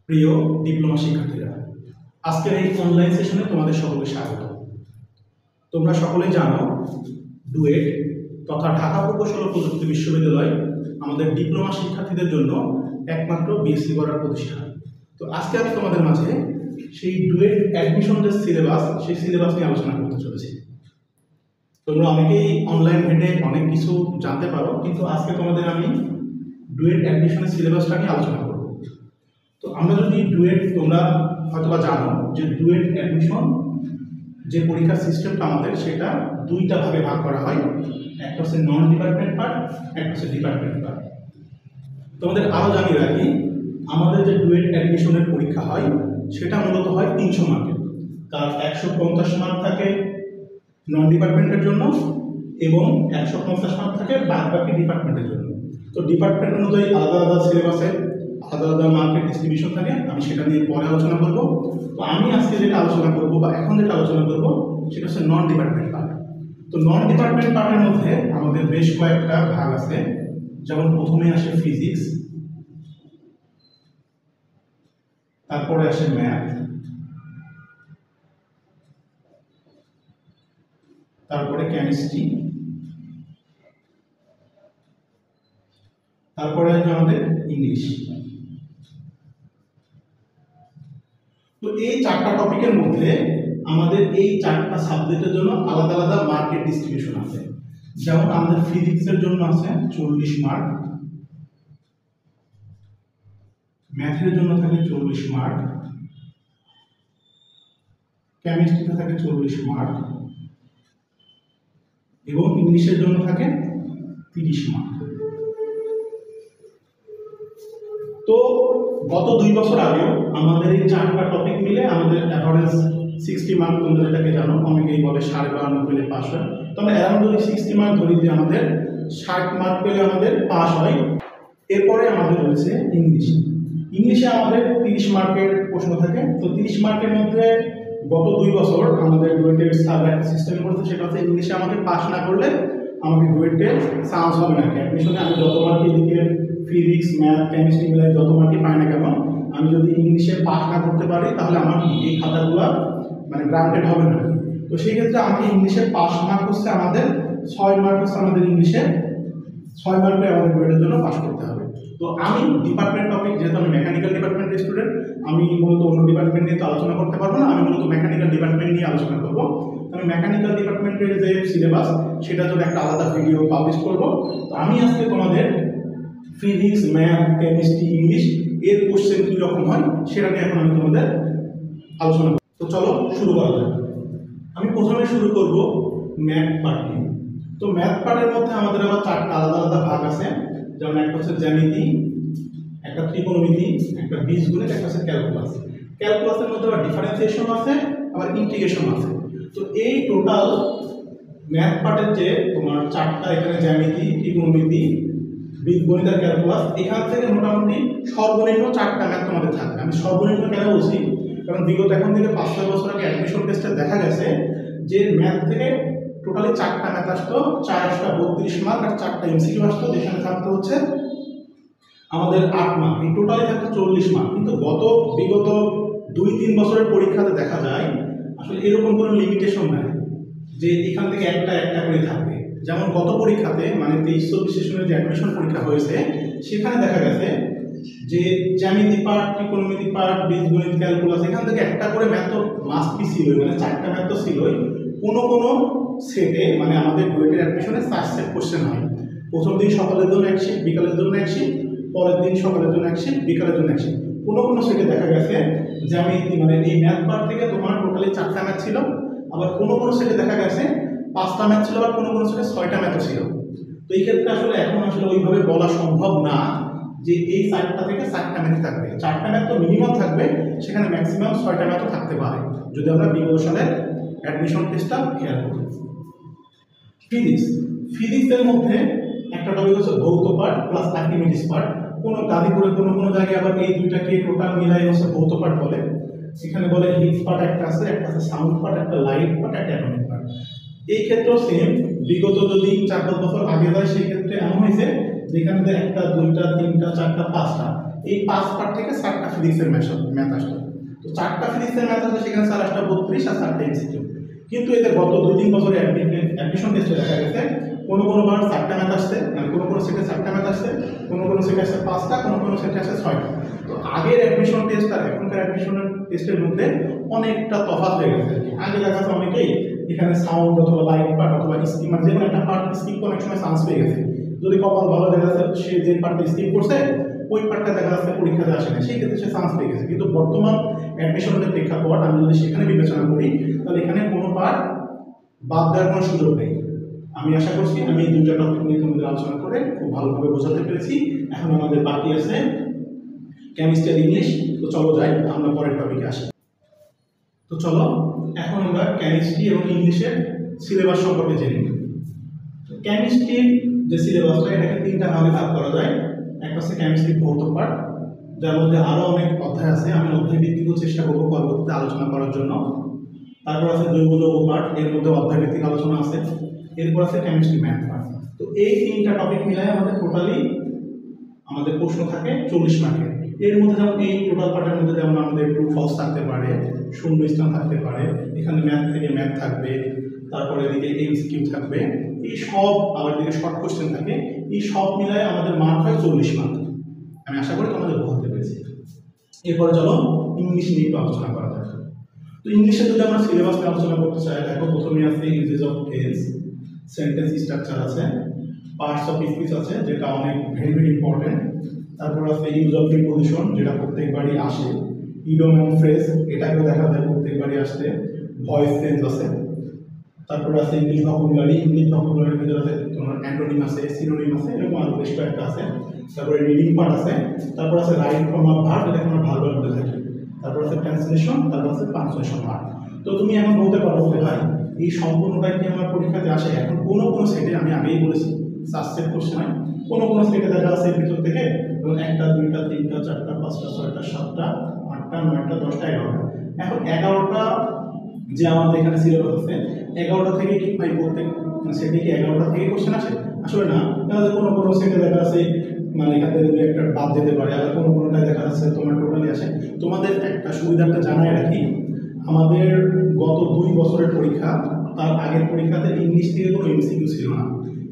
প্রিয় ডিপ্লোমা শিক্ষার্থীরা, আজকের এই অনলাইন সেশনে তোমাদের সকলকে স্বাগত। তোমরা সকলেই জানো ডুয়েট তথা ঢাকা প্রকৌশল ও প্রযুক্তি বিশ্ববিদ্যালয় আমাদের ডিপ্লোমা শিক্ষার্থীদের জন্য একমাত্র বিএসসি করার প্রতিষ্ঠান। তো আজকে আমি তোমাদের মাঝে সেই ডুয়েট অ্যাডমিশন যে সিলেবাস, সেই সিলেবাস নিয়ে আলোচনা করতে চলেছি। তোমরা অনেকেই অনলাইন ঘেটে অনেক কিছু জানতে পারো, কিন্তু আজকে তোমাদের আমি ডুয়েট অ্যাডমিশনের সিলেবাসটা নিয়ে আলোচনা করব। তো আমরা যদি ডুয়েট, তোমরা হয়তোবা জানো যে ডুয়েট অ্যাডমিশন যে পরীক্ষার সিস্টেমটা আমাদের, সেটা দুইটা ভাগে ভাগ করা হয়। একটা হচ্ছে নন ডিপার্টমেন্ট পার্ট, একটা হচ্ছে ডিপার্টমেন্ট পার্ট। তোমাদের আরও জানিয়ে রাখি, আমাদের যে ডুয়েট অ্যাডমিশনের পরীক্ষা হয় সেটা মূলত হয় 300 মার্কের। তার 150 মার্ক থাকে নন ডিপার্টমেন্টের জন্য এবং 150 মার্ক থাকে বাকি ডিপার্টমেন্টের জন্য। তো ডিপার্টমেন্ট অনুযায়ী আলাদা আলাদা সিলেবাসে আলাদা আলাদা মার্কেট ডিস্ট্রিবিউশন থাকে, আমি সেটা নিয়ে পরে আলোচনা করব। তো আমি আজকে যেটা আলোচনা করব বা এখন যেটা আলোচনা করব সেটা হচ্ছে নন ডিপার্টমেন্ট পার্ট। তো নন ডিপার্টমেন্ট পার্টের মধ্যে আমাদের বেশ কয়েকটা ভাগ আছে। যেমন প্রথমে আসে ফিজিক্স, তারপরে আসে ম্যাথ, তারপরে কেমিস্ট্রি, তারপরে আসবে আমাদের ইংলিশ। তো এই চারটা টপিকের মধ্যে আমাদের এই চারটা সাবজেক্টের জন্য আলাদা আলাদা মার্কেট ডিস্ট্রিবিউশন আছে। যেমন আমাদের ফিজিক্সের জন্য আছে 40 মার্ক, ম্যাথের জন্য থাকে 40 মার্ক, কেমিস্ট্রিতে থাকে 40 মার্ক এবং ইংলিশের জন্য থাকে 30 মার্ক। তো গত 2 বছর আগেও আমাদের এই চারটা টপিক মিলে আমাদের অ্যাভারেজ 60 মার্ক, তোমরা যেটাকে জানো অনেকেই বলে 52.5 পেলে পাস হয়। তো আমরা অ্যারাউন্ড যদি 60 মার্ক ধরি যে আমাদের 60 মার্ক পেলে আমাদের পাস হয়। এরপরে আমাদের রয়েছে ইংলিশ। ইংলিশে আমাদের 30 মার্কের প্রশ্ন থাকে। তো 30 মার্কের মধ্যে গত 2 বছর আমাদের ডুয়েটের সিস্টেম করেছে, সেটা হচ্ছে ইংলিশে আমাকে পাস না করলে আমাকে ডুয়েটে চান্স হবে না। অ্যাডমিশনে আমি যত মার্ক এদিকে ফিজিক্স, ম্যাথ, কেমিস্ট্রি মিলাই যত মার্কই পাই না কেন, আমি যদি ইংলিশে পাস না করতে পারি তাহলে আমার এই খাতাগুলো মানে গ্রান্টেড হবে না। তো সেই ক্ষেত্রে আমাকে ইংলিশে পাস মার্ক হচ্ছে আমাদের 6 মার্ক হচ্ছে আমাদের ইংলিশে 6 মার্কে আমাদের ডুয়েটের জন্য পাস করতে হবে। তো আমি ডিপার্টমেন্ট টপিক, যেহেতু আমি মেকানিক্যাল ডিপার্টমেন্টের স্টুডেন্ট, আমি মূলত অন্য ডিপার্টমেন্ট নিয়ে তো আলোচনা করতে পারবো না, আমি মূলত মেকানিক্যাল ডিপার্টমেন্ট নিয়ে আলোচনা করবো। আমি মেকানিক্যাল ডিপার্টমেন্টের যে সিলেবাস সেটা জন্য একটা আলাদা ভিডিও পাবলিশ করবো। তো আমি আজকে তোমাদের ফিজিক্স, ম্যাথ, কেমিস্ট্রি, ইংলিশ এর কোশ্চেন কী রকম হয় সেটা নিয়ে এখন আমি তোমাদের আলোচনা করব। তো চলো শুরু করা যাক। আমি প্রথমে শুরু করব ম্যাথ পার্ট নিয়ে। তো ম্যাথ পার্টের মধ্যে আমাদের আবার চারটা আলাদা আলাদা ভাগ আছে। যেমন একটা হচ্ছে জ্যামিতি, একটা ত্রিকোণমিতি, একটা বীজগণিত, একটা হচ্ছে ক্যালকুলাস। ক্যালকুলাসের মধ্যে আবার ডিফারেন্সিয়েশন আছে, আবার ইন্টিগ্রেশন আছে। তো এই টোটাল ম্যাথ পার্টের যে তোমার চারটা, এখানে জ্যামিতি, ত্রিকোণমিতি, বীজগণিত আর ক্যালকুলাস, এখান থেকে মোটামুটি সর্বনিম্ন 4টা ম্যাথ তোমাদের থাকবে। আমি সর্বনিম্ন কেন বলছি, কারণ বিগত এখন থেকে 5-6 বছর আগে অ্যাডমিশন টেস্টে দেখা গেছে যে ম্যাথ থেকে টোটালি 4টা ম্যাথ আসতো, 4 আসতো 32 মার্ক আর 4টা এমসিকিউ আসতো, যেখানে থাকতে হচ্ছে আমাদের 8 মার্ক, এই টোটালি থাকতো 40 মার্ক। কিন্তু বিগত 2-3 বছরের পরীক্ষাতে দেখা যায় আসলে এরকম কোনো লিমিটেশন নাই যে এখান থেকে একটা করে থাকবে। যেমন গত পরীক্ষাতে মানে 23-24 সেশনের যে অ্যাডমিশন পরীক্ষা হয়েছে, সেখানে দেখা গেছে যে জ্যামিতি পার্ট, ত্রিকোণমিতি পার্ট, বীজগণিত, ক্যালকুলাস, এখান থেকে একটা করে ম্যাথ তো মাস্ট বি ছিল, মানে 4টা ম্যাথ তো ছিলই। কোনো সেটে মানে আমাদের ডুয়েটের অ্যাডমিশনে 4 সেট কোশ্চেন হয়। প্রথম দিন সকালের জন্য 1 শিট, বিকালের জন্য 1 শিট, পরের দিন সকালের জন্য 1 শিট, বিকালের জন্য 1 শিট। কোনো সেটে দেখা গেছে জ্যামিতি মানে এই ম্যাথ পার্ট থেকে তোমার টোটালি 4টা ম্যাথ ছিল, আবার কোনো সেটে দেখা গেছে 5টা ম্যাথ ছিল, আবার কোনো সেটে 6টা ম্যাথ ছিল। তো এই ক্ষেত্রে আসলে এখন আসলে ওইভাবে বলা সম্ভব না যে এই 4টা থেকে 4টা ম্যাথ থাকবে। 4টা ম্যাথ তো মিনিমাম থাকবে, সেখানে ম্যাক্সিমাম 6টা ম্যাথও থাকতে পারে যদি আমরা বিগত সালের অ্যাডমিশন টেস্টটা খেয়াল করি। ফিজিক্সের মধ্যে একটা টপিক হচ্ছে ভৌত পার্ট প্লাস আর্কিমিডিস পার্ট। কোনো গাজীপুরে কোনো জায়গায় আবার এই দুইটাকে টোটাল মিলাই হচ্ছে ভৌত পার্ট বলে। সেখানে বলে হিট পার্ট একটা আছে সাউন্ড পার্ট, একটা লাইট পার্ট, একটা অ্যাটমিক পার্ট। এই ক্ষেত্রেও সেম, বিগত যদি 4-5 বছর আগে যায় সেই ক্ষেত্রে এমন হয়েছে যেখানে 1, 2, 3, 4, 5টা এই 5 পার্ট থেকে 4টা ফিজিক্সের ম্যাথ আসতো। তো 4টা ফিজিক্সের ম্যাথ আসলে সেখানে 4 আসটা 32 আর 4টা এমসিকিউ। কিন্তু এতে গত 2-3 বছরে অ্যাডমিশন টেস্টে দেখা গেছে কোনো বার 4টা ম্যাথ আসছে, মানে কোনো সেটে 4টা ম্যাথ আসছে, কোনো সেটে আসছে 5টা, কোনো সেটে আসছে 6টা। তো আগের অ্যাডমিশন টেস্ট আর এখনকার অ্যাডমিশন টেস্টের মধ্যে অনেকটা তফাৎ হয়ে গেছে। আগে দেখা যাচ্ছে অনেকেই এখানে সাউন্ড অথবা লাইট পার্ট অথবা স্কিমার যে কোনো একটা পার্ট স্কিপ অনেক সময় চান্স পেয়ে গেছে। যদি কপাল ভালো দেখা যাচ্ছে সে যে পার্টটা স্কিপ করছে ওই পার্টটা দেখা যাচ্ছে পরীক্ষাতে আসে না, সেই ক্ষেত্রে সে চান্স পেয়ে গেছে। কিন্তু বর্তমান অ্যাডমিশনের প্রেক্ষাপট আমি যদি সেখানে বিবেচনা করি তাহলে এখানে কোনো পার্ট বাদ দেওয়ার কোনো সুযোগ নেই। আমি আশা করছি আমি এই 2টা টপিক নিয়ে তোমাদের আলোচনা করে খুব ভালোভাবে বোঝাতে পেরেছি। এখন আমাদের বাকি আছে কেমিস্ট্রি আর ইংলিশ। তো চলো যাই আমরা পরের টপিকে আসি। তো চলো এখন আমরা কেমিস্ট্রি এবং ইংলিশের সিলেবাস সম্পর্কে জেনে নিই। কেমিস্ট্রির যে সিলেবাসটা এটাকে 3টা ভাগে ভাগ করা যায়। একটা হচ্ছে কেমিস্ট্রি ভৌত পার্ট, যার মধ্যে আরো অনেক অধ্যায় আছে, আমি অধ্যায় ভিত্তিক চেষ্টা করবো পরবর্তীতে আলোচনা করার জন্য। তারপর আছে জৈব যৌগ পার্ট, এর মধ্যে অধ্যায় ভিত্তিক আলোচনা আছে। এরপর আছে কেমিস্ট্রি ম্যাথ পার্ট। তো এই 3টা টপিক মিলাই আমাদের টোটালি আমাদের প্রশ্ন থাকে 40 মার্কের। এর মধ্যে যেমন এই টোটাল পার্টের মধ্যে যেমন আমাদের ট্রু ফলস থাকতে পারে, শূন্য স্থান থাকতে পারে, এখানে ম্যাথ থেকে ম্যাথ থাকবে, তারপরে এদিকে এমসিকিউ থাকবে, এই সব আবার এদিকে শর্ট কোশ্চেন থাকে। এই সব মিলায় আমাদের মার্ক হয় 40 মার্ক। আমি আশা করি তোমাদের বোঝাতে পেরেছি। এরপরে চলো ইংলিশ নিয়ে একটু আলোচনা করা যাক। তো ইংলিশে যদি আমরা সিলেবাস নিয়ে আলোচনা করতে চাই, দেখো প্রথমে আছে uses of tense, sentence structure আছে, পার্টস অফ স্পিচ আছে যেটা অনেক ভেরি ইম্পর্টেন্ট। তারপর আছে ইউজ অফ প্রিপোজিশন যেটা প্রত্যেকবারই আসে, ইডিয়ম এবং ফ্রেজ এটাকেও দেখা যায় প্রত্যেকবারই আসছে, ভয়েস চেঞ্জ আছে। তারপরে আছে ইংলিশ ভোকাবুলারি ভিতরে আছে তোমার অ্যান্টোনিম আছে, সিনোনিম আছে, এরকম আরো বেশ কয়েকটা আছে। তারপরে রিডিং পার্ট আছে, তারপর আছে রাইট ফ্রম আ ভার্ব যেটাকে আমরা ভার্ব বলে থাকি, তারপর আছে ট্রান্সলেশন, তারপর আছে পাঞ্চুয়েশন মার্ক। তো তুমি এখন বলতে পারো যে ভাই এই সম্পূর্ণটাই কি আমার পরীক্ষাতে আসে? এখন কোনো সেটে আমি আগেই বলেছি সাবসেট কোশ্চেন হয়, কোনো সেটে দেখা আছে ভিতর থেকে 1টা 2টা 3টা 4টা 5টা 6টা 7টা 8টা 9টা 10টা 11টা। এখন 11টা যে আমাদের এখানে সিলেবাস আছে 11টা থেকে কি ভাই প্রত্যেক সেটে কি 11টা থেকে কোশ্চেন আসে? আসলে না, তাহলে কোনো সেটে দেখা আছে মানে এখান থেকে যদি একটা বাদ যেতে পারে, আবার কোনোটায় দেখা যাচ্ছে তোমার টোটালি আসে। তোমাদের একটা সুবিধাটা জানাই রাখি, আমাদের গত 2 বছরের পরীক্ষা তার আগের পরীক্ষাতে ইংলিশ থেকে কোনো এমসিকিউ ছিল না,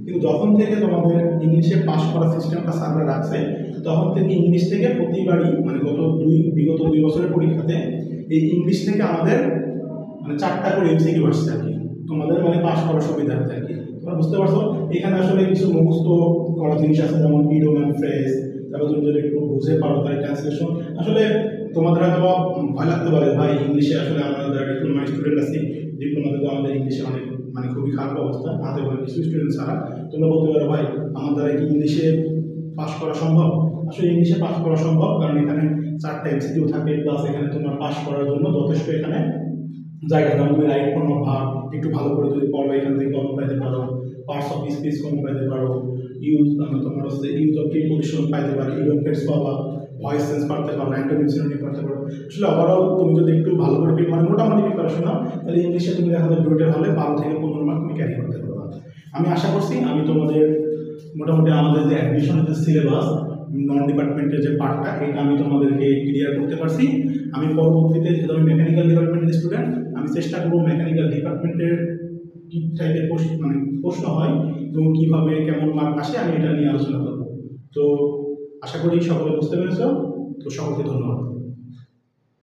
কিন্তু যখন থেকে তোমাদের ইংলিশে পাস করার সিস্টেমটা স্যাররা রাখছে তখন থেকে ইংলিশ থেকে প্রতিবারই মানে বিগত 2 বছরের পরীক্ষাতে এই ইংলিশ থেকে আমাদের মানে 4টা করে এমসিকিউ আসছে আর কি, তোমাদের মানে পাস করার সুবিধার্থে আর কি। তোমরা বুঝতে পারছো এখানে আসলে কিছু মুখস্থ করা জিনিস আছে, যেমন ইডিয়ম এন্ড ফ্রেজ, তারপর তুমি যদি একটু বুঝে পারো তাই ট্রান্সলেশন। আসলে তোমাদের হয়তো ভয় লাগতে পারে ভাই ইংলিশে, আসলে আমরা যারা ডিপ্লোমা স্টুডেন্ট আছি ডিপ্লোমাতে তো আমাদের ইংলিশে অনেক মানে খুবই খারাপ অবস্থা, হাতে করে কিছু স্টুডেন্ট ছাড়া। তোমরা বলতে পারো ভাই আমার দ্বারা কি ইংলিশে পাস করা সম্ভব? আসলে ইংলিশে পাস করা সম্ভব, কারণ এখানে 4টা এমসিকিউ থাকে, প্লাস এখানে তোমার পাস করার জন্য যথেষ্ট এখানে জায়গা। যেমন তুমি রাইট ফ্রম আ ভার্ব একটু ভালো করে যদি পড়ো এখান থেকে কমন পাইতে পারো, পার্টস অফ স্পিচ কমন পাইতে পারো, তোমার হচ্ছে ইউজ অফ প্রিপোজিশন পাইতে পারো, ইডিয়ম ফ্রেজ পাবা, ভয়েস চেঞ্জ পারতে পারো, অ্যান্টোনিম সিনোনিম পারতে পারো। আসলে ওভারঅল তুমি যদি একটু ভালো করে মানে মোটামুটি প্রিপারেশন নাও তাহলে ইংলিশে তুমি দেখা যাবে দুইটার হলে 12 থেকে 15 মার্ক তুমি ক্যারি করতে পারবে। আমি আশা করছি আমি তোমাদের মোটামুটি আমাদের যে অ্যাডমিশনের যে সিলেবাস নন ডিপার্টমেন্টের যে পার্টটা এটা আমি তোমাদেরকে ক্লিয়ার করতে পারছি। আমি পরবর্তীতে যেহেতু আমি মেকানিক্যাল ডিপার্টমেন্টের স্টুডেন্ট, আমি চেষ্টা করবো মেকানিক্যাল ডিপার্টমেন্টের কি টাইপের প্রশ্ন হয় এবং কীভাবে কেমন মার্ক আসে আমি এটা নিয়ে আলোচনা করবো। তো আশা করি সকলে বুঝতে পেরেছ। তো সকলকে ধন্যবাদ।